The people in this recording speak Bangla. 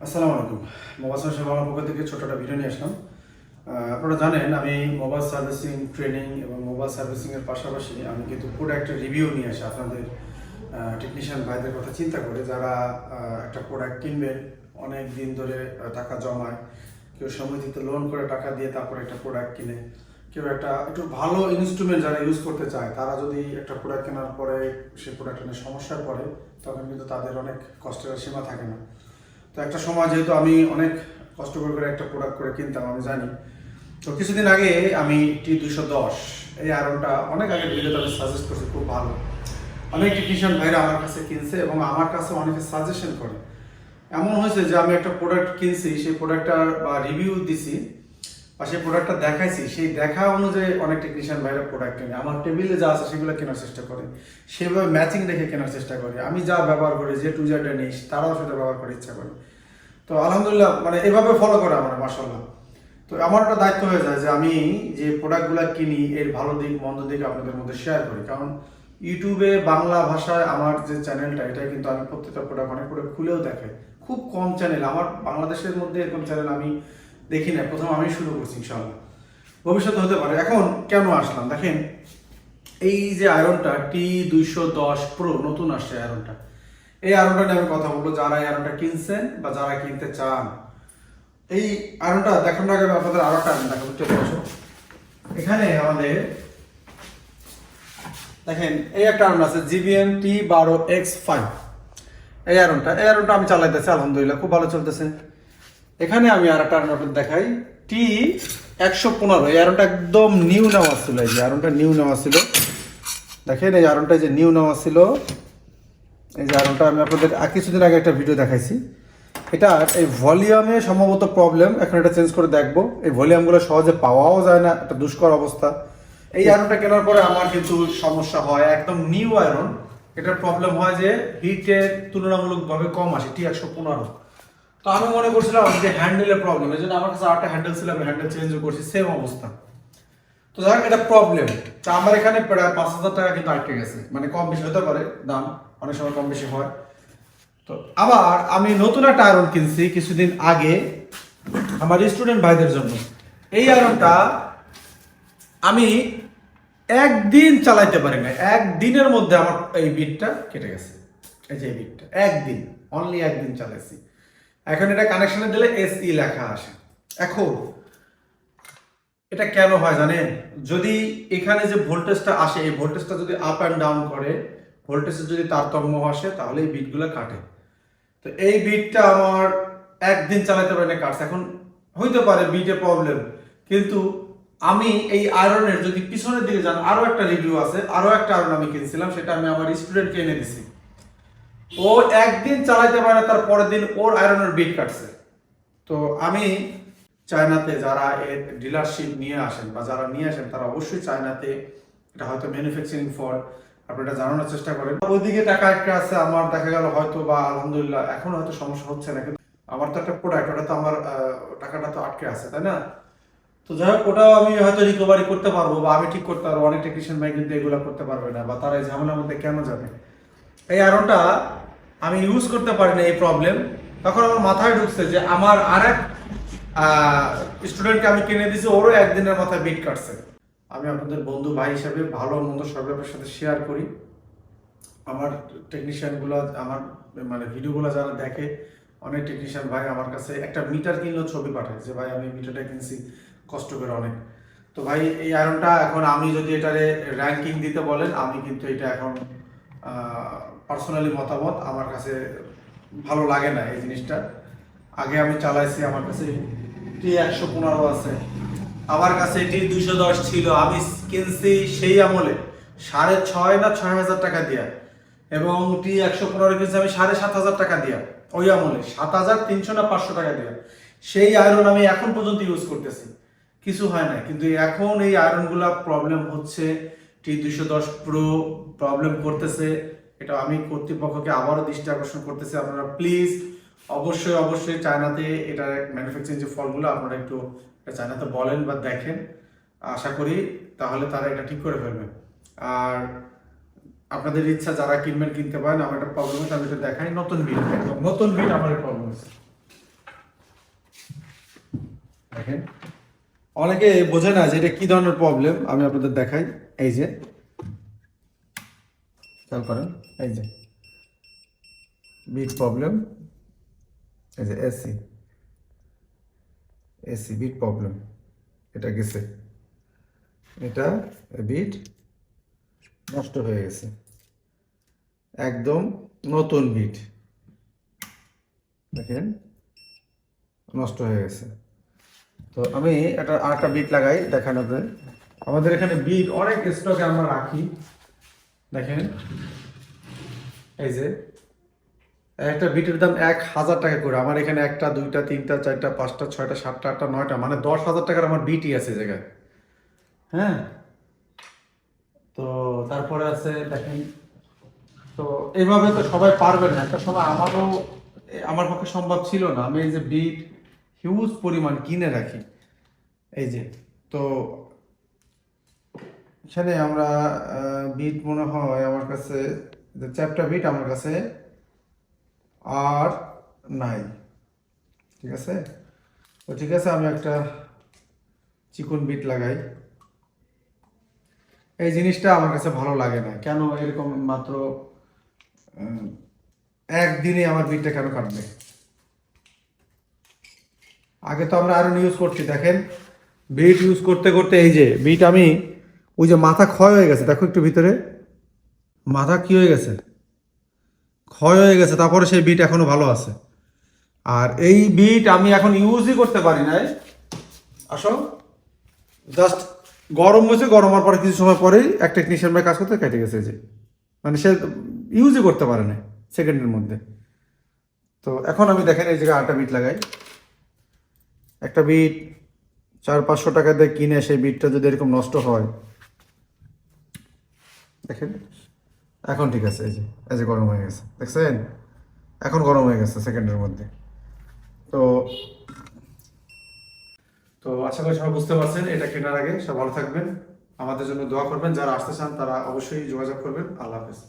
আসসালামু আলাইকুম। মোবাইল সেবার পক্ষ থেকে ছোট একটা ভিডিও নিয়ে আসলাম। আপনারা জানেন আমি মোবাইল সার্ভিসিং ট্রেনিং এবং মোবাইল সার্ভিসিংয়ের পাশাপাশি আমি কিন্তু প্রোডাক্টের রিভিউ নিয়ে আসি আপনাদের টেকনিশিয়ান ভাইদের কথা চিন্তা করে, যারা একটা প্রোডাক্ট কিনবেন, অনেক দিন ধরে টাকা জমায়, কেউ সমিতিতে লোন করে টাকা দিয়ে তারপর একটা প্রোডাক্ট কিনে, কেউ একটা একটু ভালো ইনস্ট্রুমেন্ট যারা ইউজ করতে চায় তারা যদি একটা প্রোডাক্ট কেনার পরে সেই প্রোডাক্টটা নিয়ে সমস্যায় পড়ে, তখন কিন্তু তাদের অনেক কষ্টের সীমা থাকে না। তো একটা সময় যেহেতু আমি অনেক কষ্ট করে একটা প্রোডাক্ট করে কিনতাম, আমি জানি। তো কিছুদিন আগে আমি T210 এই আয়রনটা অনেক আগে ভিডিওতে আমি সাজেস্ট করছি, খুব ভালো। অনেক টেকনিশিয়ান ভাইরা আমার কাছে কিনছে এবং আমার কাছে অনেকে সাজেশন করে। এমন হয়েছে যে আমি একটা প্রোডাক্ট কিনছি, সেই প্রোডাক্টটার বা রিভিউ দিছি বা সেই প্রোডাক্টটা দেখাইছি, সেই দেখা অনুযায়ী অনেক টেকনিশিয়ান ভাইরা প্রোডাক্ট কেনে। আমার টেবিলে যা আছে সেগুলো কেনার চেষ্টা করে, সেভাবে ম্যাচিং দেখে কেনার চেষ্টা করে। আমি যা ব্যবহার করি, যে টু জেডটা নিই, তারাও সেটা ব্যবহার করার ইচ্ছা করে। তো আলহামদুলিল্লাহ, মানে এভাবে ফলো করে আমার, মাশাআল্লাহ। তো আমার একটা দায়িত্ব হয়ে যায় যে আমি যে প্রোডাক্টগুলো কিনি এর ভালো দিক মন্দ দিক আপনাদের মধ্যে শেয়ার করি। কারণ ইউটিউবে বাংলা ভাষায় আমার যে চ্যানেলটা, এটা কিন্তু আমি প্রত্যেকটা প্রোডাক্ট অনেক প্রোডাক্ট খুলেও দেখে। খুব কম চ্যানেল আমার বাংলাদেশের মধ্যে এরকম চ্যানেল আমি দেখি না, প্রথম আমি শুরু করছি, ইনশাআল্লাহ ভবিষ্যতে হতে পারে। এখন কেন আসলাম দেখেন, এই যে আয়রনটা T210 Pro নতুন আসছে আয়রনটা, এই আয়রনটা নিয়ে আমি কথা বলবো। যারা এই আয়রনটা কিনছেন বা যারা কিনতে চান, এই আয়রনটা দেখানোর আগে আমি আপনাদের আরো একটা আয়রন দেখাবো, চলে আসো। এখানে আমাদের দেখেন এই একটা আয়রন আছে GBM T12X5। এই আয়রনটা আমি চালাইতেছি, আলহামদুলিল্লাহ খুব ভালো চলতেছে। এখানে আমি আর একটা আয়রন দেখাই, T115। এই আয়রনটা একদম নিউ নেওয়া ছিল, এই যে আয়রনটা নিউ নেওয়া ছিল। দেখেন এই আয়রনটা যে নিউ নেওয়া ছিল, এই যে আয়রনটা আমি আপনাদের কিছুদিন আগে একটা ভিডিও দেখাইছি। এটা এই ভলিউমে সম্ভবত প্রবলেম, এখন এটা চেঞ্জ করে দেখবো। এই ভলিউমগুলো সহজে পাওয়াও যায় না, একটা দুষ্কর অবস্থা। এই আয়রনটা কেনার পরে আমার কিন্তু সমস্যা হয়, একদম নিউ আয়রন। এটার প্রবলেম হয় যে হিটের তুলনামূলকভাবে কম আসে, T115। তো আমি মনে করছিলাম যে হ্যান্ডেলের প্রবলেম, এই জন্য আমার কাছে আরেকটা হ্যান্ডেল ছিল, আমি হ্যান্ডেল চেঞ্জও করছি, সেম অবস্থা। তো যাই হোক, এটা প্রবলেম। তা আমার এখানে প্রায় 5,000 টাকা কিন্তু আটকে গেছে, মানে কম বেশি হতে পারে দাম, অনেক সময় কম বেশি হয়। তো আবার আমি নতুন একটা আয়রন কিনছি কিছুদিন আগে আমার স্টুডেন্ট ভাইদের জন্য। এই আয়রনটা আমি একদিন চালাইতে পারি না, একদিনের মধ্যে আমার এই বিটটা কেটে গেছে। এই যে এই বিটটা একদিন, অনলি একদিন চালাইছি। এখন এটা কানেকশনে দিলে SE লেখা আসে। এখন এটা কেন হয় জানেন? যদি এখানে যে ভোল্টেজটা আসে, এই ভোল্টেজটা যদি আপ অ্যান্ড ডাউন করে, ভোল্টেজের যদি তারতম্য আসে, তাহলে এই বিটগুলো কাটে। তো এই বিটটা আমার একদিন চালাতে পারি না, কাটছে। এখন হইতে পারে বিটে প্রবলেম, কিন্তু আমি এই আয়রনের যদি পিছনের দিকে যান, আরো একটা রিভিউ আছে, আরো একটা আয়রন আমি কিনছিলাম, সেটা আমি আমার স্টুডেন্টকে এনে দিছি। ও একদিন চালাইতে পারে না, তার পরের দিন ওর আয়রনের বিট কাটছে। তো আমি চায়নাতে যারা এর ডিলারশিপ নিয়ে আসেন বা যারা নিয়ে আসেন, তারা অবশ্যই চায়নাতে, এটা হয়তো ম্যানুফ্যাকচারিং ফল্ট, আপনি এটা জানানোর চেষ্টা করেন। ওইদিকে টাকা একটা আছে, আমার দেখা গেল হয়তো বা আলহামদুলিল্লাহ এখন হয়তো সমস্যা হচ্ছে না, কিন্তু আমার তো একটা প্রোডাক্ট, ওটা তো আমার টাকাটা তো আটকে আছে, তাই না? তো যাই হোক, ওটাও আমি হয়তো রিকভারি করতে পারবো বা আমি ঠিক করতে পারবো। অনেক টেকনিশিয়ান ভাই কিন্তু এগুলো করতে পারবে না, বা তারা এই ঝামেলার মধ্যে কেন যাবে। এই আয়রনটা আমি ইউজ করতে পারি না, এই প্রবলেম। তখন আমার মাথায় ঢুকছে যে আমার আরেক স্টুডেন্টকে আমি কিনে দিয়েছি, ওরও একদিনের মাথায় বিট কাটছে। আমি আপনাদের বন্ধু ভাই হিসাবে ভালো মন্দ সব ব্যাপারের সাথে শেয়ার করি। আমার টেকনিশিয়ানগুলো, আমার মানে ভিডিওগুলো যারা দেখে, অনেক টেকনিশিয়ান ভাই আমার কাছে একটা মিটার কিনলেও ছবি পাঠায় যে ভাই আমি মিটারটা কিনছি কষ্ট করে অনেক। তো ভাই এই আয়রনটা এখন আমি যদি এটারে র্যাঙ্কিং দিতে বলেন, আমি কিন্তু এটা এখন পার্সোনালি মতামত, আমার কাছে ভালো লাগে না এই জিনিসটা। আগে আমি চালাইছি, আমার কাছে T115 আছে, আমার কাছে T210 ছিল, আমি কিনছি সেই আমলে 6,500 না 6,000 টাকা দিয়া, এবং T115 কিনছি আমি 7,500 টাকা দিয়া, ওই আমলে 7,300 না 500 টাকা দিয়া। সেই আয়রন আমি এখন পর্যন্ত ইউজ করতেছি, কিছু হয় না। কিন্তু এখন এই আয়রনগুলা প্রবলেম হচ্ছে, T210 Pro প্রবলেম করতেছে। এটা আমি কর্তৃপক্ষকে আবারও দৃষ্টি আকর্ষণ করতেছি, আপনারা প্লিজ অবশ্যই অবশ্যই চায়নাতে এটা ম্যানুফ্যাকচারিং যে ফলগুলো, আপনারা একটু চায়নাতে বলেন বা দেখেন, আশা করি তাহলে তারা এটা ঠিক করে ফেলবে। আর আপনাদের ইচ্ছা, যারা কিনবেন কিনতে পারেন। আমার একটা প্রবলেম হচ্ছে, আমি এটা দেখাই, নতুন বিট আমার প্রবলেম হচ্ছে। দেখেন অনেকে বোঝে না যে এটা কি ধরনের প্রবলেম, আমি আপনাদের দেখাই। এই যে খেয়াল করেন, এই যে বিট প্রবলেম, এই যে এসি এসি বিট প্রবলেম, এটা গেছে, এটা বিট নষ্ট হয়ে গেছে, একদম নতুন বিট দেখেন নষ্ট হয়ে গেছে। তো আমি এটা আরেকটা বিট লাগাই দেখানোর জন্য। আমাদের এখানে বিট অনেক স্টকে আমরা রাখি, দেখেন এই যে একটা বিটের দাম 1,000 টাকা করে। আমার এখানে 1টা 2টা 3টা 4টা 5টা 6টা 7টা 8টা 9টা মানে 10,000 টাকার আমার বিটই আছে এই জায়গায়। হ্যাঁ, তো তারপরে আছে দেখেন, তো এইভাবে তো সবাই পারবে না। একটা সময় আমারও আমার পক্ষে সম্ভব ছিল না, আমি এই যে বিট হিউজ পরিমাণ কিনে রাখি। এই যে তো এখানে আমরা বিট মনে হয় আমার কাছে, চ্যাপ্টা বিট আমার কাছে আর নাই, ঠিক আছে। তো ঠিক আছে, আমি একটা চিকন বিট লাগাই। এই জিনিসটা আমার কাছে ভালো লাগে না, কেন এরকম মাত্র একদিনে আমার বিটটা কেন কাটবে? আগে তো আমরা আয়রন ইউজ করছি, দেখেন বিট ইউজ করতে করতে এই যে বিট আমি ওই যে মাথা ক্ষয় হয়ে গেছে, দেখো একটু ভিতরে মাথা কি হয়ে গেছে, ক্ষয় হয়ে গেছে, তারপরে সেই বিট এখনো ভালো আছে। আর এই বিট আমি এখন ইউজই করতে পারি নাই, আসো জাস্ট গরম হয়েছে, গরম হওয়ার পরে কিছু সময় পরেই এক টেকনিশিয়ান ভাই কাজ করতে কেটে গেছে যে, মানে সে ইউজই করতে পারে না সেকেন্ডের মধ্যে। তো এখন আমি দেখেন এই জায়গায় 8টা বিট লাগাই, একটা বিট 400-500 টাকা দিয়ে কিনে সেই বিটটা যদি এরকম নষ্ট হয়, দেখেন এখন ঠিক আছে, এই যে গরম হয়ে গেছে, দেখছেন এখন গরম হয়ে গেছে সেকেন্ডের মধ্যে। তো তো আশা করি সবাই বুঝতে পারছেন। এটা কেনার আগে সব ভালো থাকবেন, আমাদের জন্য দোয়া করবেন, যারা আসতে চান তারা অবশ্যই যোগাযোগ করবেন। আল্লাহ হাফেজ।